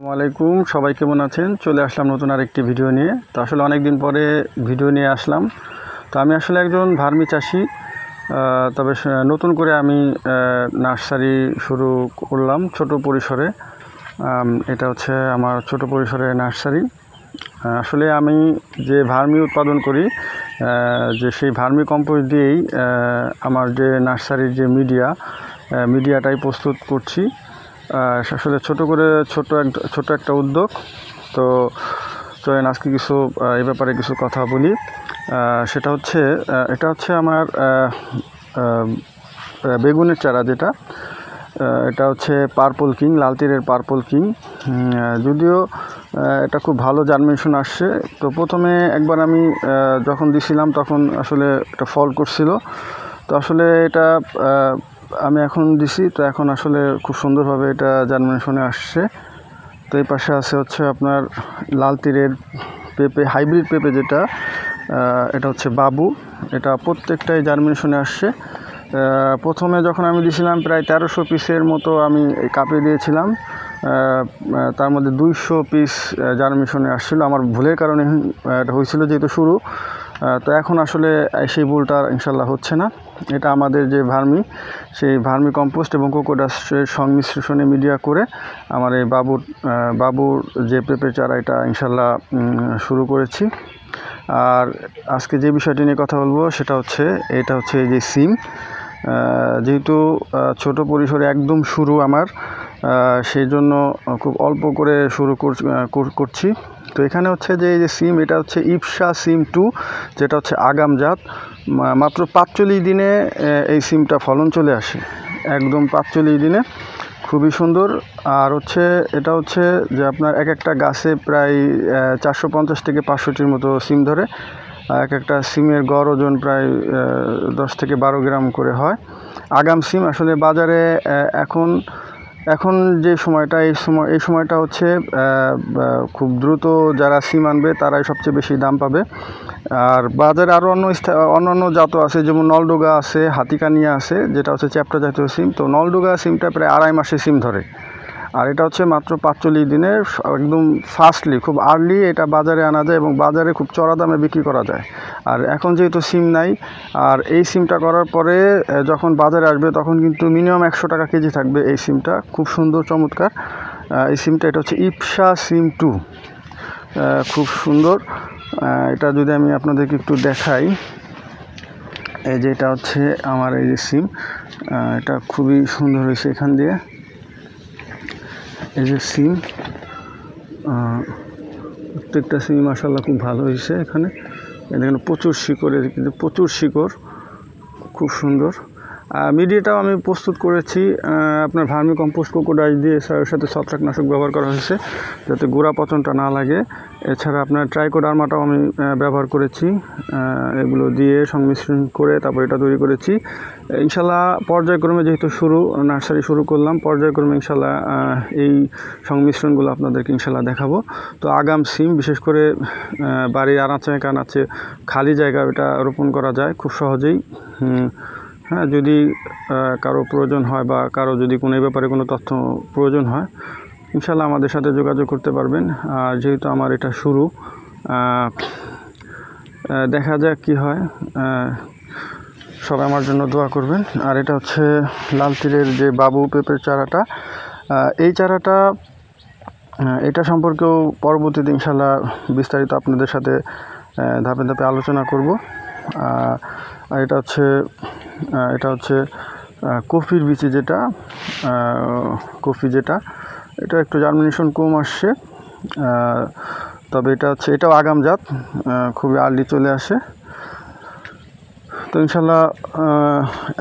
আসসালামাইকুম, সবাই কেমন আছেন? চলে আসলাম নতুন আরেকটি ভিডিও নিয়ে। তো আসলে অনেক দিন পরে ভিডিও নিয়ে আসলাম। তো আমি আসলে একজন ভার্মি চাষি, তবে নতুন করে আমি নার্সারি শুরু করলাম ছোট পরিসরে। এটা হচ্ছে আমার ছোট পরিসরে নার্সারি। আসলে আমি যে ভার্মি উৎপাদন করি, যে সেই ভার্মি কম্পোস্ট দিয়েই আমার যে নার্সারির যে মিডিয়াটাই প্রস্তুত করছি। আসলে ছোট একটা উদ্যোগ। তো চলেন আজকে কিছু এই ব্যাপারে কিছু কথা বলি। এটা হচ্ছে আমার বেগুনের চারা, যেটা এটা হচ্ছে পার্পল কিং, লাল তীরের পার্পল কিং। যদিও এটা খুব ভালো জার্মিনেশন আসছে। তো প্রথমে একবার আমি যখন দিছিলাম তখন আসলে এটা ফল করছিল। তো আসলে এটা আমি এখন দিছি, তো এখন আসলে খুব সুন্দরভাবে এটা জার্মিনেশনে আসছে। তো এই পাশে আছে হচ্ছে আপনার লাল তীরের পেঁপে, হাইব্রিড পেঁপে, যেটা এটা হচ্ছে বাবু। এটা প্রত্যেকটাই জার্মিনেশনে আসছে। প্রথমে যখন আমি দিয়েছিলাম প্রায় 1300 পিসের মতো আমি এই কাপে দিয়েছিলাম। তার মধ্যে 200 পিস জার্মিনেশনে আসছিল। আমার ভুলের কারণে এটা হয়েছিল, যেহেতু শুরু। তো এখন আসলে সেই ভুলটা ইনশাল্লাহ হচ্ছে না। এটা আমাদের যে সেই ভার্মি কম্পোস্ট এবং কোকোডাস্টের সংমিশ্রণে মিডিয়া করে আমার এই বাবুর যে পেঁপে চারা, এটা ইনশাল্লাহ শুরু করেছি। আর আজকে যে বিষয়টি নিয়ে কথা বলবো সেটা হচ্ছে এই যে সিম। যেহেতু ছোট পরিসরে একদম শুরু আমার, সেই জন্য খুব অল্প করে শুরু করছি। তো এখানে হচ্ছে যে এই যে সিম, এটা হচ্ছে ইপসা সিম 2, যেটা হচ্ছে আগাম জাত। মাত্র 45 দিনে এই সিমটা ফলন চলে আসে, একদম 45 দিনে, খুবই সুন্দর। আর এটা হচ্ছে যে আপনার এক একটা গাছে প্রায় 450 থেকে 500টির মতো সিম ধরে। এক একটা সিমের গড় ওজন প্রায় 10 থেকে 12 গ্রাম করে হয়। আগাম সিম আসলে বাজারে এখন যে সময়টা, এই সময়টা হচ্ছে খুব দ্রুত যারা সিম আনবে তারাই সবচেয়ে বেশি দাম পাবে। আর বাজারে আরও অন্যান্য জাতও আছে, যেমন নলডোগা আছে, হাতিকানিয়া আছে, যেটা হচ্ছে চ্যাপ্টা জাতীয় সিম। তো নলডোগা সিমটা প্রায় 2.5 মাসে সিম ধরে, আর এটা হচ্ছে মাত্র 45 দিনের, একদম ফাস্টলি, খুব আর্লি এটা বাজারে আনা যায় এবং বাজারে খুব চড়া দামে বিক্রি করা যায়। আর এখন যেহেতু সিম নাই, আর এই সিমটা করার পরে যখন বাজারে আসবে তখন কিন্তু মিনিমাম 100 টাকা কেজি থাকবে এই সিমটা। খুব সুন্দর, চমৎকার এই সিমটা। এটা হচ্ছে ইপসা সিম 2, খুব সুন্দর। এটা যদি আমি আপনাদেরকে একটু দেখাই, এই যে এটা হচ্ছে আমার এই যে সিম, এটা খুবই সুন্দর হয়েছে। এখান দিয়ে এই যে সিম, প্রত্যেকটা সিম মাশাআল্লাহ খুব ভালো হয়েছে। এখানে প্রচুর শিকড়, খুব সুন্দর। মিডিয়াটাও আমি প্রস্তুত করেছি আপনার ভার্মি কম্পোস্ট, কোকোডাস্ট দিয়ে, এর সাথে ছত্রাকনাশক ব্যবহার করা হয়েছে যাতে গোড়া পচনটা না লাগে। এছাড়া আপনার ট্রাইকোডার্মাটাও আমি ব্যবহার করেছি। এগুলো দিয়ে সংমিশ্রণ করে তারপর এটা তৈরি করেছি। ইনশাল্লাহ পর্যায়ক্রমে, যেহেতু নার্সারি শুরু করলাম, পর্যায়ক্রমে ইনশাল্লাহ এই সংমিশ্রণগুলো আপনাদেরকে ইনশাল্লাহ দেখাবো। তো আগাম সিম বিশেষ করে বাড়ির কানাচে খালি জায়গা এটা রোপণ করা যায় খুব সহজেই। হ্যাঁ, যদি কারো প্রয়োজন হয় বা কারো যদি কোনো ব্যাপারে কোনো তথ্য প্রয়োজন হয়, ইনশাল্লাহ আমাদের সাথে যোগাযোগ করতে পারবেন। আর যেহেতু আমার এটা শুরু, দেখা যাক কি হয়। সবাই আমার জন্য দোয়া করবেন। আর এটা হচ্ছে লাল তীরের যে বাবু পেঁপের চারাটা, এই চারাটা, এটা সম্পর্কেও পরবর্তীতে ইনশাল্লাহ বিস্তারিত আপনাদের সাথে ধাপে ধাপে আলোচনা করব। আর এটা হচ্ছে কফির বিচি, এটা একটু জার্মিনেশন কম আসছে। তবে এটাও আগাম জাত, খুবই আর্লি চলে আসে। তো ইনশাল্লাহ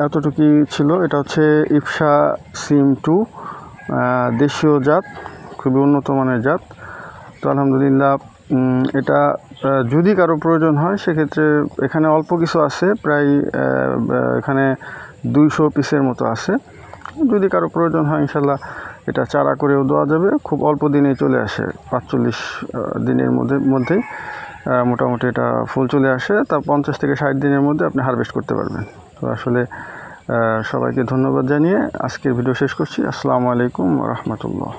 এতটুকুই ছিল। এটা হচ্ছে ইপসা সিম 2, দেশীয় জাত, খুবই উন্নত মানের জাত। তো আলহামদুলিল্লাহ, এটা যদি কারো প্রয়োজন হয় সেক্ষেত্রে এখানে অল্প কিছু আছে, প্রায় এখানে 200 পিসের মতো আছে। যদি কারো প্রয়োজন হয় ইনশাল্লাহ এটা চারা করেও দেওয়া যাবে। খুব অল্প দিনেই চলে আসে, 45 দিনের মধ্যেই মোটামুটি এটা ফুল চলে আসে। তা 50 থেকে 60 দিনের মধ্যে আপনি হারভেস্ট করতে পারবেন। তো আসলে সবাইকে ধন্যবাদ জানিয়ে আজকের ভিডিও শেষ করছি। আসসালামু আলাইকুম ওয়া রাহমাতুল্লাহ।